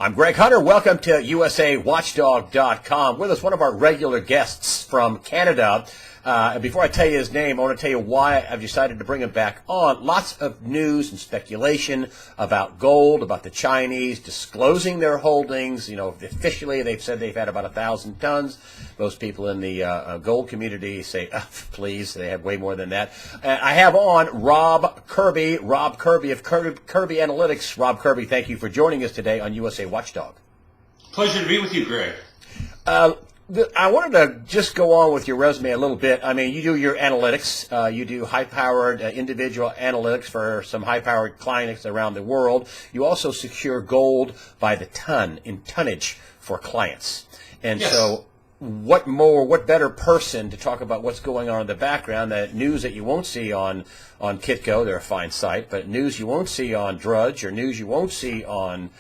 I'm Greg Hunter. Welcome to USAWatchdog.com. With us, one of our regular guests from Canada. Before I tell you his name, I want to tell you why I've decided to bring him back on. Lots of news and speculation about gold, about the Chinese disclosing their holdings. You know, officially they've said they've had about 1,000 tons. Most people in the gold community say, please, they have way more than that. I have on Rob Kirby of Kirby Analytics. Rob Kirby, thank you for joining us today on USA Watchdog. Pleasure to be with you, Greg. I wanted to just go on with your resume a little bit. I mean, you do your analytics. You do high-powered individual analytics for some high-powered clients around the world. You also secure gold by the ton in tonnage for clients. And yes. So what better person to talk about what's going on in the background, that news that you won't see on Kitco, they're a fine site, but news you won't see on Drudge or news you won't see on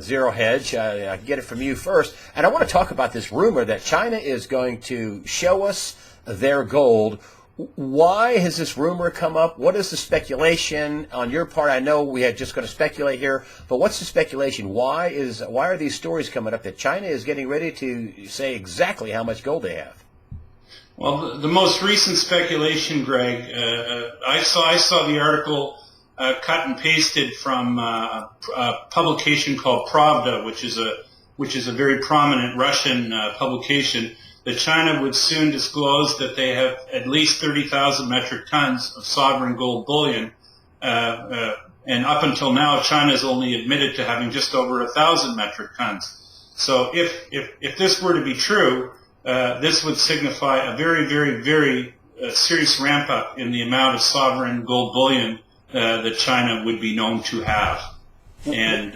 Zero Hedge. I can get it from you first. And I want to talk about this rumor that China is going to show us their gold. Why has this rumor come up? What is the speculation on your part? I know we are just going to speculate here, but what's the speculation? Why are these stories coming up that China is getting ready to say exactly how much gold they have? Well, the most recent speculation, Greg, I saw the article cut and pasted from a publication called Pravda, which is a very prominent Russian publication, that China would soon disclose that they have at least 30,000 metric tons of sovereign gold bullion. And up until now, China has only admitted to having just over 1,000 metric tons. So if this were to be true, this would signify a very, very, very serious ramp up in the amount of sovereign gold bullion that China would be known to have. And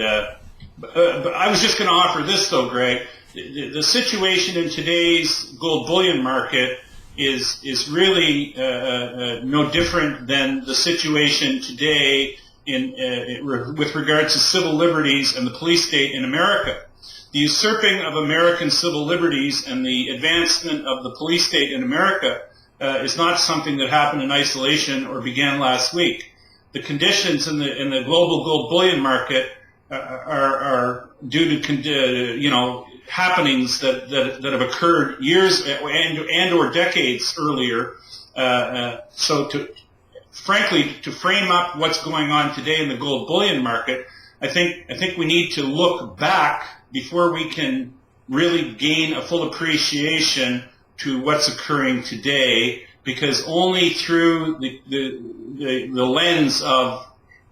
but I was just going to offer this, though, Greg. The situation in today's gold bullion market is really no different than the situation today with regard to civil liberties and the police state in America. The usurping of American civil liberties and the advancement of the police state in America is not something that happened in isolation or began last week. The conditions in the global gold bullion market are due to happenings that have occurred years and or decades earlier. So to frame up what's going on today in the gold bullion market, I think we need to look back before we can really gain a full appreciation to what's occurring today, because only through the lens of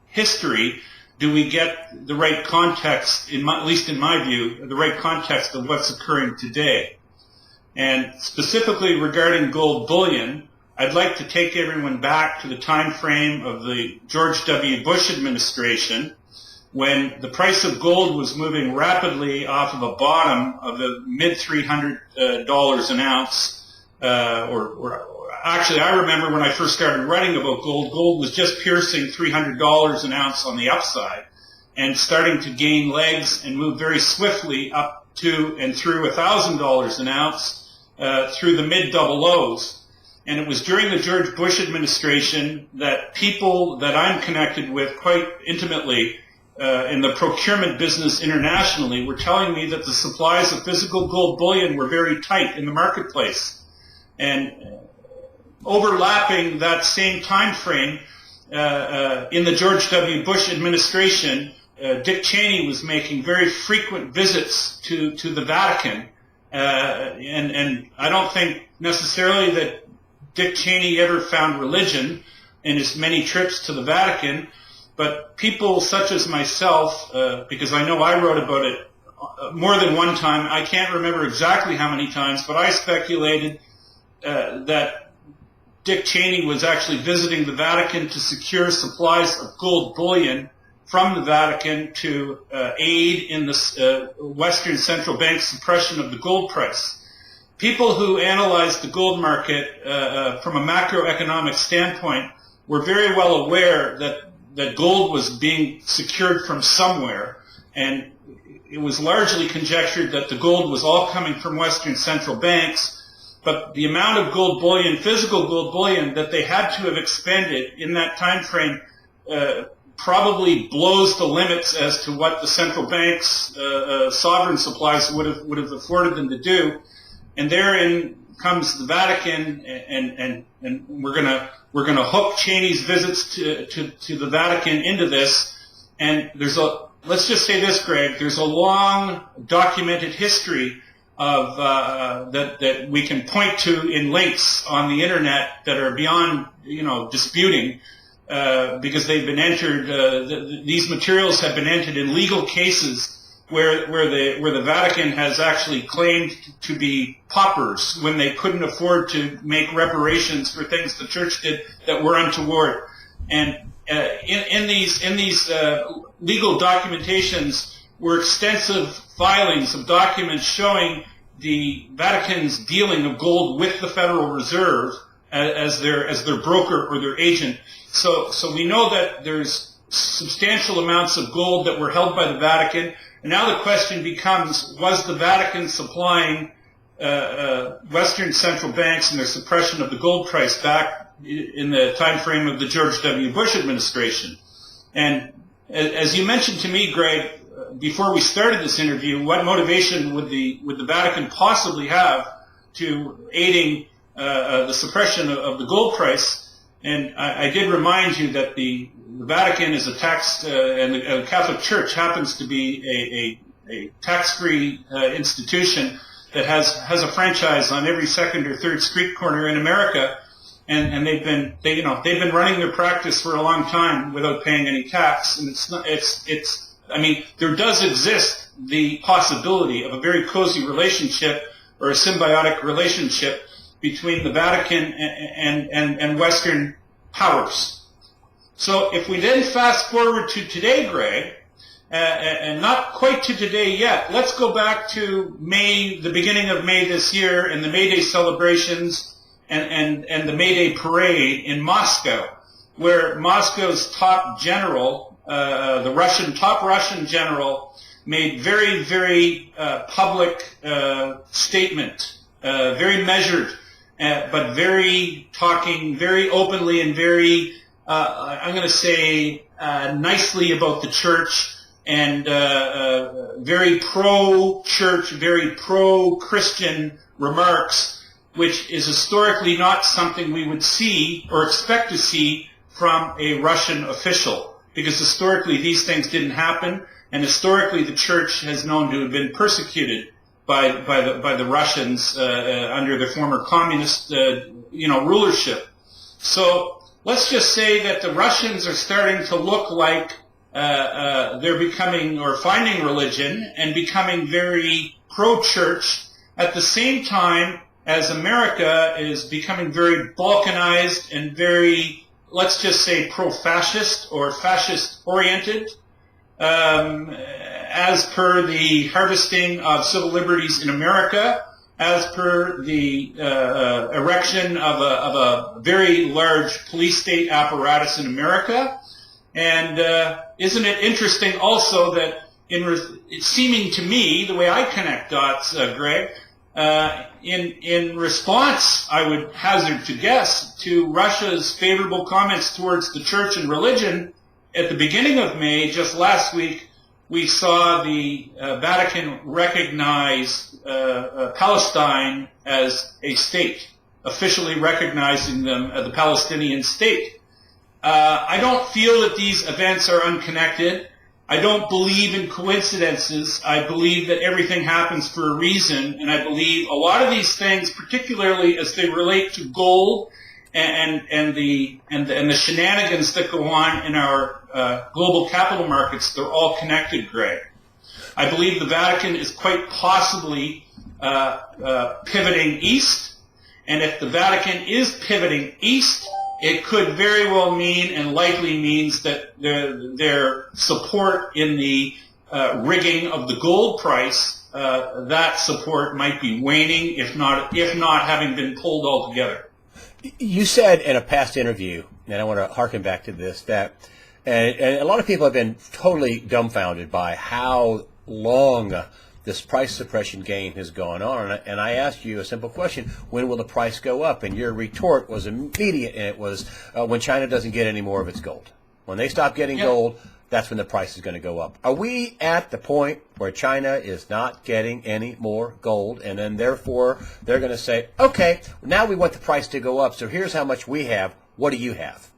history do we get the right context, at least in my view, the right context of what's occurring today. And specifically regarding gold bullion, I'd like to take everyone back to the time frame of the George W. Bush administration, when the price of gold was moving rapidly off of a bottom of the mid-$300 an ounce, actually, I remember when I first started writing about gold, gold was just piercing $300 an ounce on the upside and starting to gain legs and move very swiftly up to and through $1,000 an ounce through the mid-double O's. And it was during the George Bush administration that people that I'm connected with quite intimately in the procurement business internationally were telling me that the supplies of physical gold bullion were very tight in the marketplace. And overlapping that same time frame, in the George W. Bush administration, Dick Cheney was making very frequent visits to the Vatican. And I don't think necessarily that Dick Cheney ever found religion in his many trips to the Vatican, but people such as myself, because I know I wrote about it more than one time, I can't remember exactly how many times, but I speculated that Dick Cheney was actually visiting the Vatican to secure supplies of gold bullion from the Vatican to aid in the Western central bank suppression of the gold price. People who analyzed the gold market from a macroeconomic standpoint were very well aware that gold was being secured from somewhere, and it was largely conjectured that the gold was all coming from Western central banks. But the amount of gold bullion, physical gold bullion, that they had to have expended in that time frame probably blows the limits as to what the central bank's sovereign supplies would have afforded them to do. And therein comes the Vatican, and we're gonna hook Cheney's visits to the Vatican into this. And let's just say this, Greg, there's a long documented history of that we can point to in links on the internet that are beyond disputing, because they've been entered. These materials have been entered in legal cases where the Vatican has actually claimed to be paupers when they couldn't afford to make reparations for things the church did that were untoward. And in these legal documentations were extensive filings of documents showing the Vatican's dealing of gold with the Federal Reserve as their broker or their agent. So we know that there's substantial amounts of gold that were held by the Vatican. And now the question becomes, was the Vatican supplying Western central banks in their suppression of the gold price back in the time frame of the George W. Bush administration? And as you mentioned to me, Greg, before we started this interview, what motivation would the Vatican possibly have to aiding the suppression of the gold price? And I did remind you that the Vatican is a tax, and the Catholic Church happens to be a tax-free institution that has a franchise on every second or third street corner in America, and they've been running their practice for a long time without paying any tax. And there does exist the possibility of a very cozy relationship or a symbiotic relationship between the Vatican and Western powers. So if we then fast forward to today, Greg, and not quite to today yet, let's go back to May, the beginning of May this year, and the May Day celebrations and the May Day parade in Moscow, where Moscow's top general, the top Russian general, made very, very public statement, very measured, but talking very openly and very, I'm going to say, nicely about the church, and very pro-church, very pro-Christian remarks, which is historically not something we would see or expect to see from a Russian official, because historically these things didn't happen, and historically the church has known to have been persecuted by the Russians under the former communist rulership. So let's just say that the Russians are starting to look like they're becoming, or finding religion and becoming very pro-church, at the same time as America is becoming very balkanized and very, let's just say, pro-fascist or fascist-oriented, as per the harvesting of civil liberties in America, as per the erection of a very large police state apparatus in America. And isn't it interesting also that it's seeming to me, the way I connect dots, Greg, in response, I would hazard to guess, to Russia's favorable comments towards the church and religion at the beginning of May, just last week, we saw the Vatican recognize Palestine as a state, officially recognizing them as the Palestinian state. I don't feel that these events are unconnected. I don't believe in coincidences. I believe that everything happens for a reason, and I believe a lot of these things, particularly as they relate to gold and the shenanigans that go on in our global capital markets, they're all connected, Greg. I believe the Vatican is quite possibly pivoting east, and if the Vatican is pivoting east, it could very well mean, and likely means, that their support in the rigging of the gold price, that support might be waning, if not having been pulled altogether. You said in a past interview, and I want to harken back to this, that and a lot of people have been totally dumbfounded by how long this price suppression game has gone on. And I asked you a simple question: when will the price go up? And your retort was immediate, and it was when China doesn't get any more of its gold. When they stop getting gold, that's when the price is going to go up. Are we at the point where China is not getting any more gold, and then therefore they're going to say, okay, now we want the price to go up, so here's how much we have. What do you have?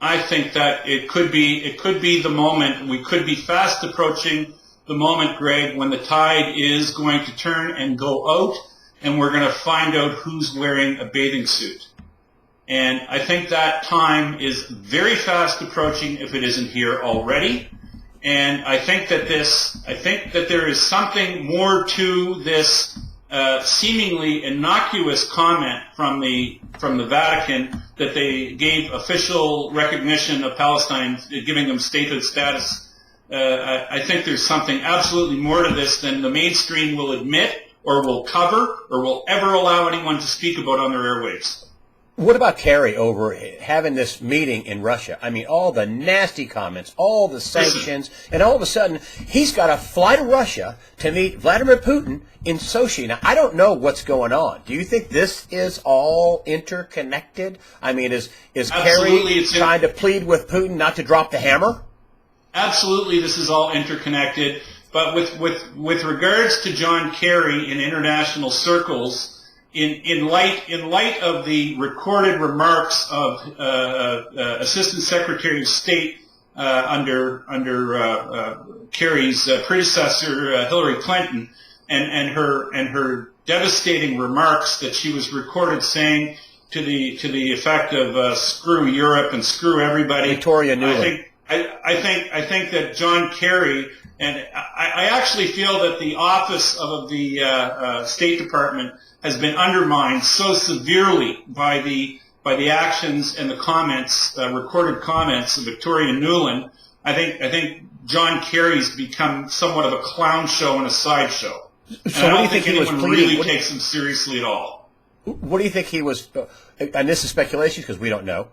I think that it could be the moment. We could be fast approaching the moment, Greg, when the tide is going to turn and go out, and we're going to find out who's wearing a bathing suit. And I think that time is very fast approaching if it isn't here already. And I think that there is something more to this seemingly innocuous comment from the Vatican that they gave official recognition of Palestine, giving them statehood status. I think there's something absolutely more to this than the mainstream will admit or will cover or will ever allow anyone to speak about on their airwaves. What about Kerry over having this meeting in Russia? I mean, all the nasty comments, all the sanctions, and all of a sudden, he's got to fly to Russia to meet Vladimir Putin in Sochi. Now, I don't know what's going on. Do you think this is all interconnected? I mean, is Kerry trying to plead with Putin not to drop the hammer? Absolutely, this is all interconnected. But with regards to John Kerry in international circles, in light of the recorded remarks of Assistant Secretary of State under Kerry's predecessor Hillary Clinton, and her devastating remarks that she was recorded saying to the effect of "screw Europe" and "screw everybody." Victoria Nuland. I think that John Kerry, and I actually feel that the office of the State Department has been undermined so severely by the actions and the comments, recorded comments of Victoria Nuland. I think John Kerry's become somewhat of a clown show and a sideshow. So, what do you think he was pleading? Really takes him seriously at all. What do you think he was? And this is speculation because we don't know.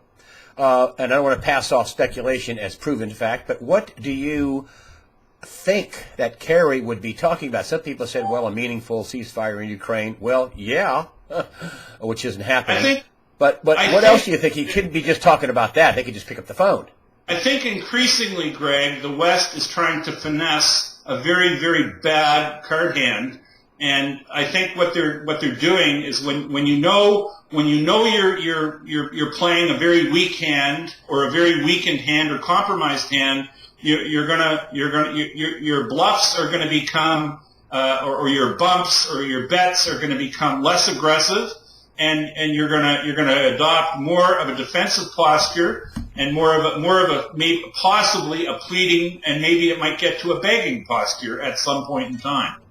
And I don't want to pass off speculation as proven fact. But what do you think that Kerry would be talking about? Some people said, well, a meaningful ceasefire in Ukraine. Well, yeah, which isn't happening. But what else do you think? He couldn't be just talking about that. They could just pick up the phone. I think increasingly, Greg, the West is trying to finesse a very, very bad card hand. And I think what they're doing is when you know you're playing a very weak hand or a very weakened hand or compromised hand, your bluffs are going to become or your bumps or your bets are going to become less aggressive, and you're going to adopt more of a defensive posture and more of a maybe possibly a pleading, and maybe it might get to a begging posture at some point in time.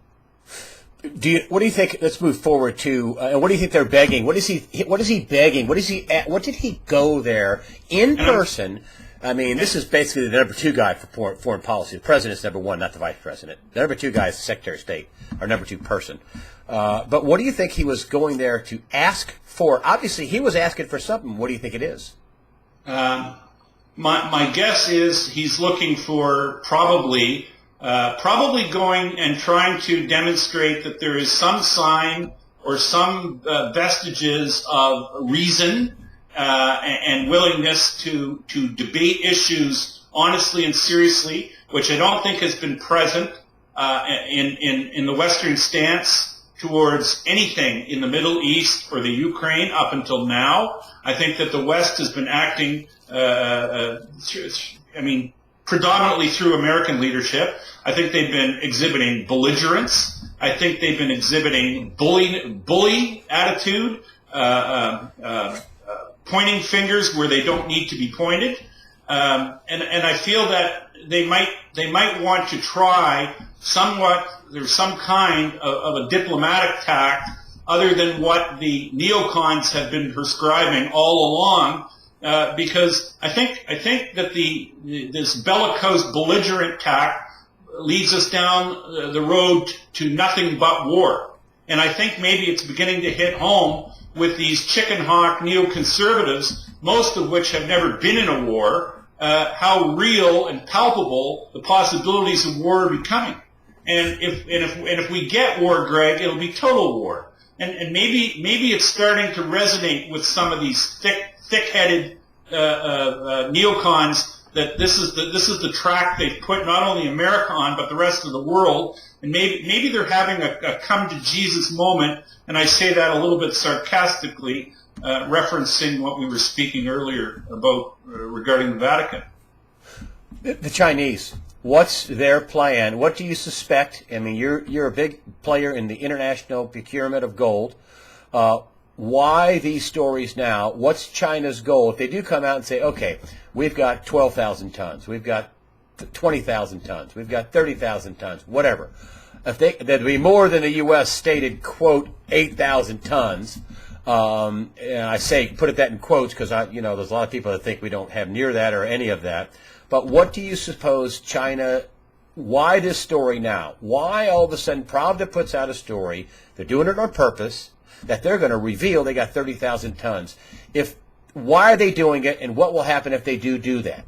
What do you think? Let's move forward to. What do you think they're begging? What is he begging? What did he go there in person? I mean, this is basically the number 2 guy for foreign policy. The president's number 1, not the vice president. The number 2 guy is the Secretary of State, or number 2 person. But what do you think he was going there to ask for? Obviously, he was asking for something. What do you think it is? My guess is he's looking for probably going and trying to demonstrate that there is some sign or some vestiges of reason and willingness to debate issues honestly and seriously, which I don't think has been present in the Western stance towards anything in the Middle East or the Ukraine up until now. I think that the West has been acting, predominantly through American leadership. I think they've been exhibiting belligerence. I think they've been exhibiting bully attitude, pointing fingers where they don't need to be pointed. And I feel that they might want to try there's some kind of a diplomatic tact other than what the neocons have been prescribing all along, because I think that this bellicose, belligerent tact leads us down the road to nothing but war. And I think maybe it's beginning to hit home with these chicken hawk neoconservatives, most of which have never been in a war, how real and palpable the possibilities of war are becoming. And if we get war, Greg, it'll be total war. And maybe it's starting to resonate with some of these thick-headed neocons that this is the track they've put not only America on, but the rest of the world. And maybe they're having a come to Jesus moment, and I say that a little bit sarcastically, referencing what we were speaking earlier about regarding the Vatican. The Chinese, what's their plan? What do you suspect? I mean, you're a big player in the international procurement of gold. Why these stories now? What's China's goal? If they do come out and say, okay, we've got 12,000 tons, we've got 20,000 tons, we've got 30,000 tons, whatever. If there'd be more than the U.S. stated, quote, 8,000 tons. And I say put that in quotes because there's a lot of people that think we don't have near that or any of that. But what do you suppose China? Why this story now? Why all of a sudden Pravda puts out a story? They're doing it on purpose. That they're going to reveal they got 30,000 tons. Why are they doing it, and what will happen if they do that?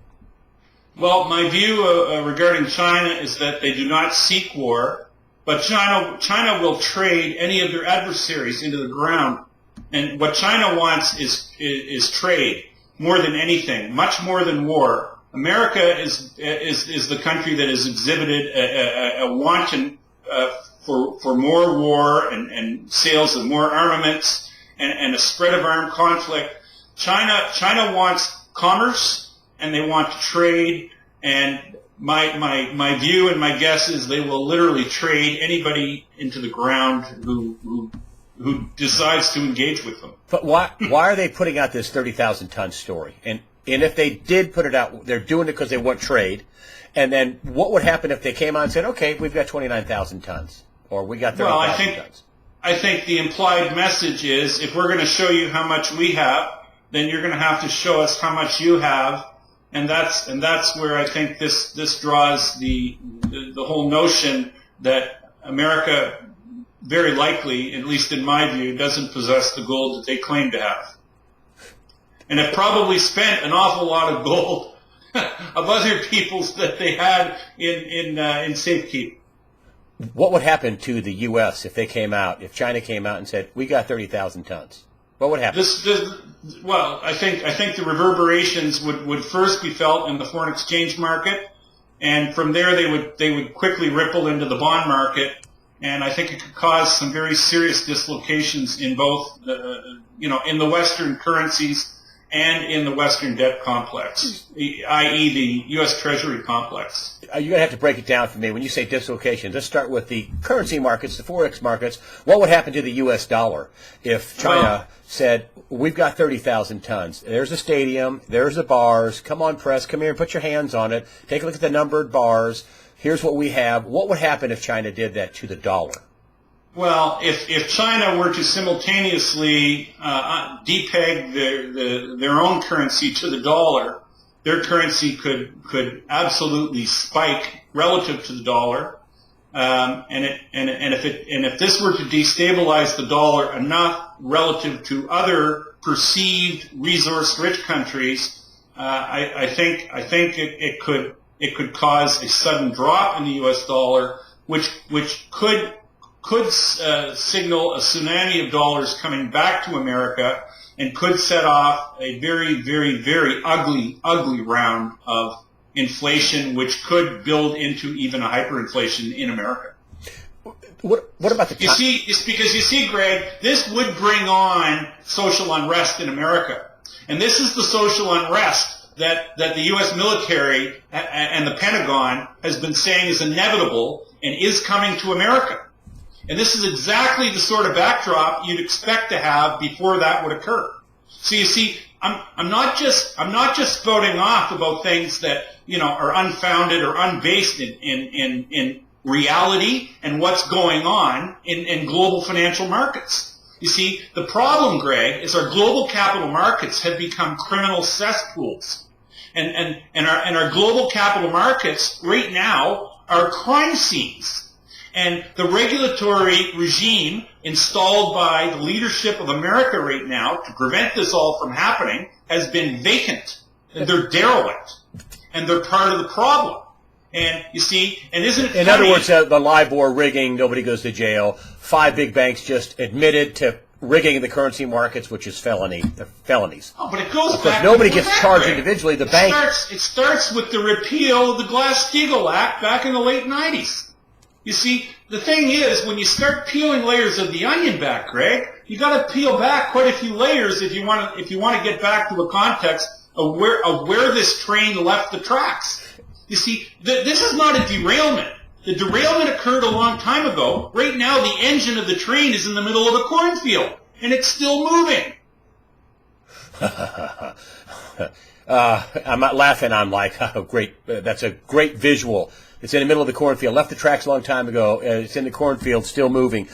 Well, my view regarding China is that they do not seek war, but China will trade any of their adversaries into the ground. And what China wants is trade more than anything, much more than war. America is the country that has exhibited a wanton for more war and sales of more armaments and a spread of armed conflict. China wants commerce, and they want to trade, and my view and my guess is they will literally trade anybody into the ground who decides to engage with them. But why are they putting out this 30,000 ton story? And if they did put it out, they're doing it because they want trade. And then what would happen if they came out and said, okay, we've got 29,000 tons, or we got 30,000 tons? I think the implied message is, if we're going to show you how much we have, then you're going to have to show us how much you have, and that's where I think this draws the whole notion that America very likely, at least in my view, doesn't possess the gold that they claim to have, and have probably spent an awful lot of gold of other people's that they had in safekeeping. What would happen to the U.S. if China came out and said, we got 30,000 tons? What would happen? Well, I think the reverberations would first be felt in the foreign exchange market, and from there they would quickly ripple into the bond market, and I think it could cause some very serious dislocations in both in the Western currencies and in the Western debt complex, i.e. the U.S. Treasury complex. You're going to have to break it down for me. When you say dislocation, let's start with the currency markets, the Forex markets. What would happen to the U.S. dollar if China said, we've got 30,000 tons. There's a stadium. There's the bars. Come on, press. Come here and put your hands on it. Take a look at the numbered bars. Here's what we have. What would happen if China did that to the dollar? Well, if China were to simultaneously depeg their own currency to the dollar, their currency could absolutely spike relative to the dollar, and if this were to destabilize the dollar enough relative to other perceived resource-rich countries, I think it could cause a sudden drop in the U.S. dollar, which could signal a tsunami of dollars coming back to America and could set off a very, very, very ugly round of inflation, which could build into even a hyperinflation in America. What about the... It's because you see, Greg, this would bring on social unrest in America. And this is the social unrest that the U.S. military and the Pentagon has been saying is inevitable and is coming to America. And this is exactly the sort of backdrop you'd expect to have before that would occur. So you see, I'm not just spouting off about things that are unfounded or unbased in reality and what's going on in global financial markets. You see, the problem, Greg, is our global capital markets have become criminal cesspools, and our global capital markets right now are crime scenes. And the regulatory regime installed by the leadership of America right now to prevent this all from happening has been vacant. And they're derelict. And they're part of the problem. And you see, and isn't it funny? In other words, the LIBOR rigging, nobody goes to jail. 5 big banks just admitted to rigging the currency markets, which is felonies. Oh, but it goes Of course, back. nobody gets charged individually. The bank. It starts with the repeal of the Glass-Steagall Act back in the late 90s. You see, the thing is, when you start peeling layers of the onion back, Greg, you got to peel back quite a few layers if you want to get back to a context of where this train left the tracks. You see, this is not a derailment. The derailment occurred a long time ago. Right now, the engine of the train is in the middle of a cornfield, and it's still moving. I'm not laughing. I'm like, oh, great. That's a great visual. It's in the middle of the cornfield. Left the tracks a long time ago. It's in the cornfield, still moving.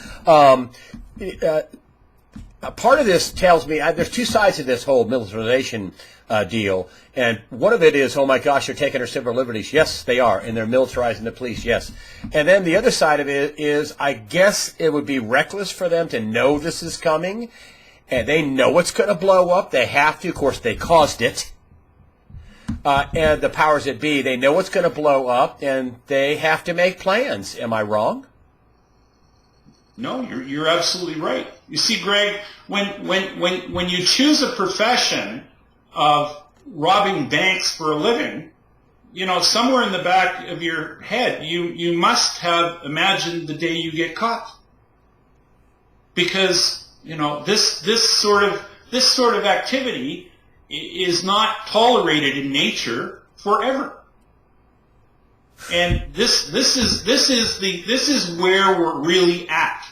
A part of this tells me there's two sides to this whole militarization deal, and one of it is, oh my gosh, they're taking our civil liberties. Yes, they are, and they're militarizing the police. Yes, and then the other side of it is, I guess it would be reckless for them to know this is coming, and they know it's going to blow up. They have to. Of course, they caused it. And the powers that be, they know it's going to blow up, and they have to make plans. Am I wrong? No, you're absolutely right. You see, Greg, when you choose a profession of robbing banks for a living, you know, somewhere in the back of your head, you must have imagined the day you get caught, because you know this sort of activity is not tolerated in nature forever. And this is where we're really at.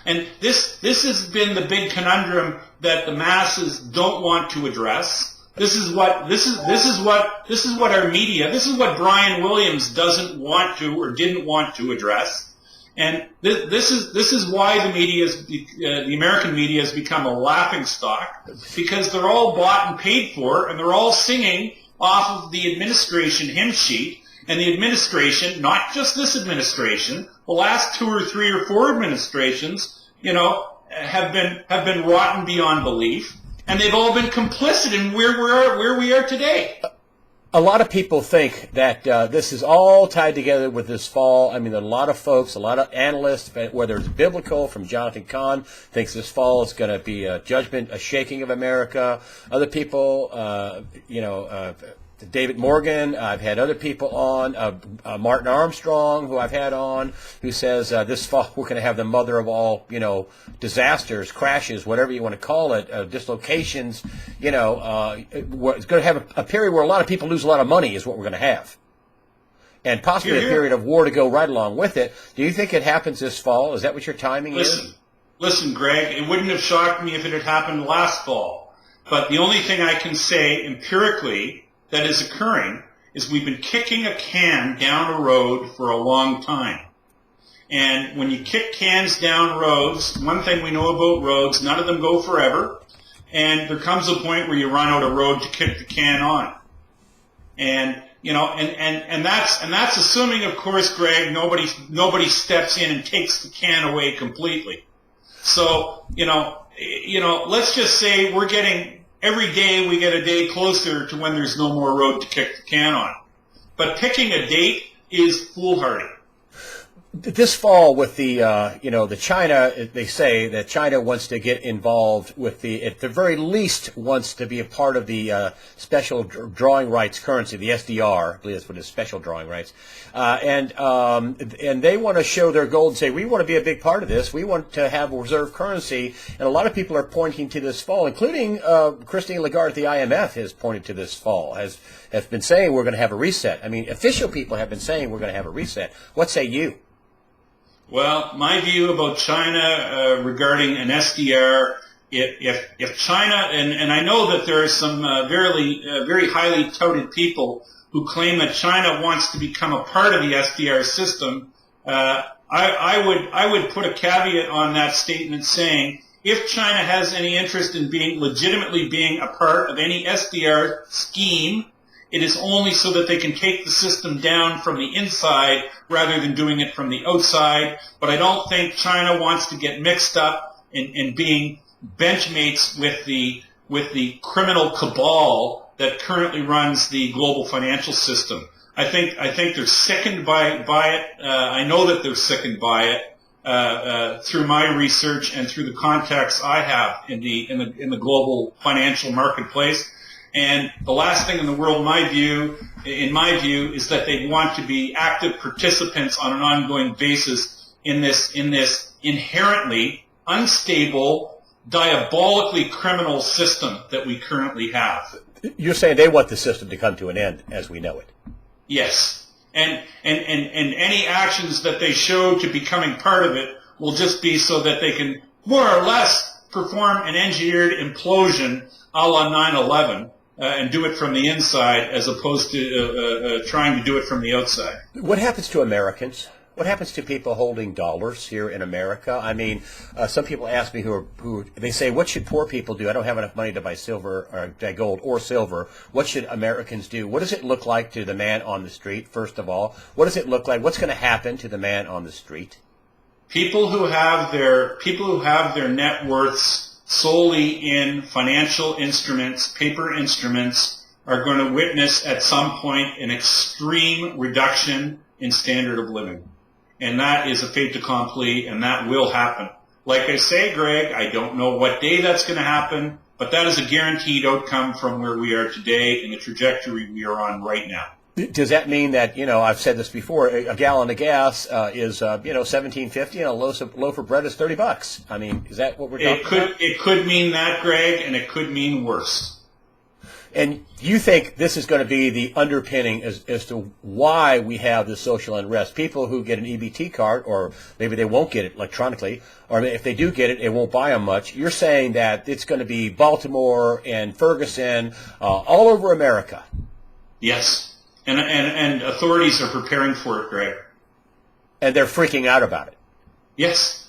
And this has been the big conundrum that the masses don't want to address. This is what our media, this is what Brian Williams doesn't want to or didn't want to address. And this is why the American media has become a laughingstock, because they're all bought and paid for, and they're all singing off of the administration hymn sheet. And the administration, not just this administration, the last 2 or 3 or 4 administrations, you know, have been rotten beyond belief, and they've all been complicit in where we are today. A lot of people think that this is all tied together with this fall. I mean, there are a lot of folks, a lot of analysts, whether it's biblical, from Jonathan Cahn, thinks this fall is going to be a judgment, a shaking of America. Other people, David Morgan, I've had other people on, Martin Armstrong, who I've had on, who says this fall we're going to have the mother of all, you know, disasters, crashes, whatever you want to call it, dislocations. You know, it's going to have a period where a lot of people lose a lot of money is what we're going to have. And possibly a period of war to go right along with it. Do you think it happens this fall? Is that what your timing is? Listen, Greg, it wouldn't have shocked me if it had happened last fall. But the only thing I can say empirically that is occurring is we've been kicking a can down a road for a long time. And when you kick cans down roads, one thing we know about roads, none of them go forever. And there comes a point where you run out of road to kick the can on. And, you know, and that's assuming, of course, Greg, nobody steps in and takes the can away completely. So, you know, let's just say every day we get a day closer to when there's no more road to kick the can on. But picking a date is foolhardy. This fall with the the China, they say that China wants to get involved with at the very least wants to be a part of the special drawing rights currency, the SDR, I believe that's what it is, special drawing rights, and they want to show their gold and say, we want to be a big part of this. We want to have a reserve currency, and a lot of people are pointing to this fall, including Christine Lagarde at the IMF has pointed to this fall, has been saying we're going to have a reset. I mean, official people have been saying we're going to have a reset. What say you? Well, my view about China regarding an SDR, if China, and I know that there are some very highly touted people who claim that China wants to become a part of the SDR system, I would put a caveat on that statement saying, if China has any interest in legitimately being a part of any SDR scheme, it is only so that they can take the system down from the inside rather than doing it from the outside. But I don't think China wants to get mixed up in being benchmates with the criminal cabal that currently runs the global financial system. I think they're sickened by it. I know that they're sickened by it. through my research and through the contacts I have in the global financial marketplace. And the last thing in the world, in my view, is that they want to be active participants on an ongoing basis in this inherently unstable, diabolically criminal system that we currently have. You're saying they want the system to come to an end as we know it. Yes. And any actions that they show to becoming part of it will just be so that they can more or less perform an engineered implosion a la 9/11 and do it from the inside as opposed to trying to do it from the outside. What happens to Americans? What happens to people holding dollars here in America? I mean, some people ask me who they say, what should poor people do? I don't have enough money to buy silver or gold or silver. What should Americans do? What does it look like to the man on the street, first of all? What does it look like? What's going to happen to the man on the street? People who have their net worths solely in financial instruments, paper instruments, are going to witness at some point an extreme reduction in standard of living. And that is a fait accompli, and that will happen. Like I say, Greg, I don't know what day that's going to happen, but that is a guaranteed outcome from where we are today and the trajectory we are on right now. Does that mean that, I've said this before, a gallon of gas is, $17.50 and a loaf of bread is $30? I mean, is that what we're talking about? It could mean that, Greg, and it could mean worse. And you think this is going to be the underpinning as to why we have this social unrest? People who get an EBT card, or maybe they won't get it electronically, or if they do get it, it won't buy them much. You're saying that it's going to be Baltimore and Ferguson, all over America. Yes. And authorities are preparing for it, Greg. And they're freaking out about it. Yes.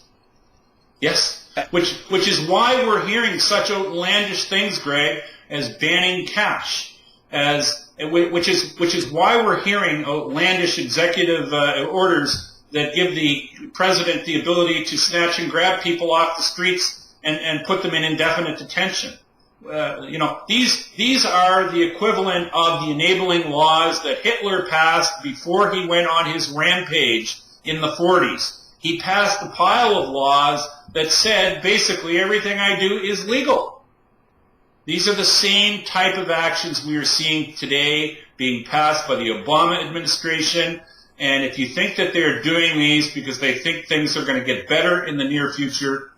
Yes. Which is why we're hearing such outlandish things, Greg, as banning cash, which is why we're hearing outlandish executive orders that give the president the ability to snatch and grab people off the streets and put them in indefinite detention. These are the equivalent of the enabling laws that Hitler passed before he went on his rampage in the 40s. He passed a pile of laws that said basically everything I do is legal. These are the same type of actions we are seeing today being passed by the Obama administration. And if you think that they're doing these because they think things are going to get better in the near future,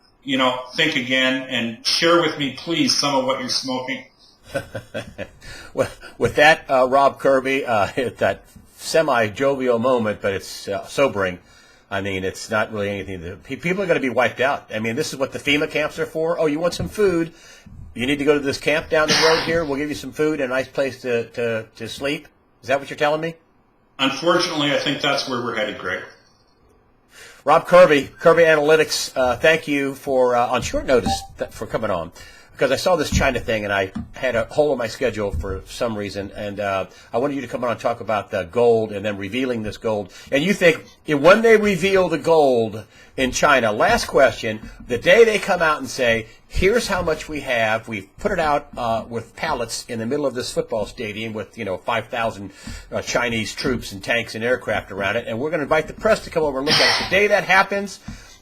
think again and share with me, please, some of what you're smoking. Well, with that, Rob Kirby, that semi-jovial moment, but it's sobering. I mean, it's not really anything. People are going to be wiped out. I mean, this is what the FEMA camps are for. Oh, you want some food? You need to go to this camp down the road here. We'll give you some food and a nice place to sleep. Is that what you're telling me? Unfortunately, I think that's where we're headed, Greg. Rob Kirby, Kirby Analytics, thank you for on short notice for coming on, because I saw this China thing and I had a hole in my schedule for some reason, and I wanted you to come on and talk about the gold and then revealing this gold. And you think when they reveal the gold in China, last question, the day they come out and say, here's how much we have, we've put it out with pallets in the middle of this football stadium with 5,000 Chinese troops and tanks and aircraft around it, and we're going to invite the press to come over and look at it. The day that happens,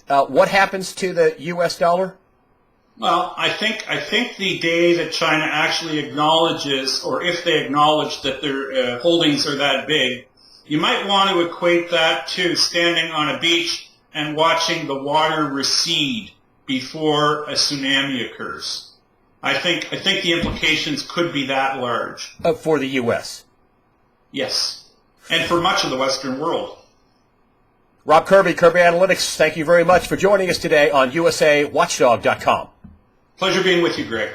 what happens to the U.S. dollar? Well, I think the day that China actually acknowledges, or if they acknowledge that their holdings are that big, you might want to equate that to standing on a beach and watching the water recede before a tsunami occurs. I think the implications could be that large. For the U.S.? Yes, and for much of the Western world. Rob Kirby, Kirby Analytics, thank you very much for joining us today on USAWatchdog.com. Pleasure being with you, Greg.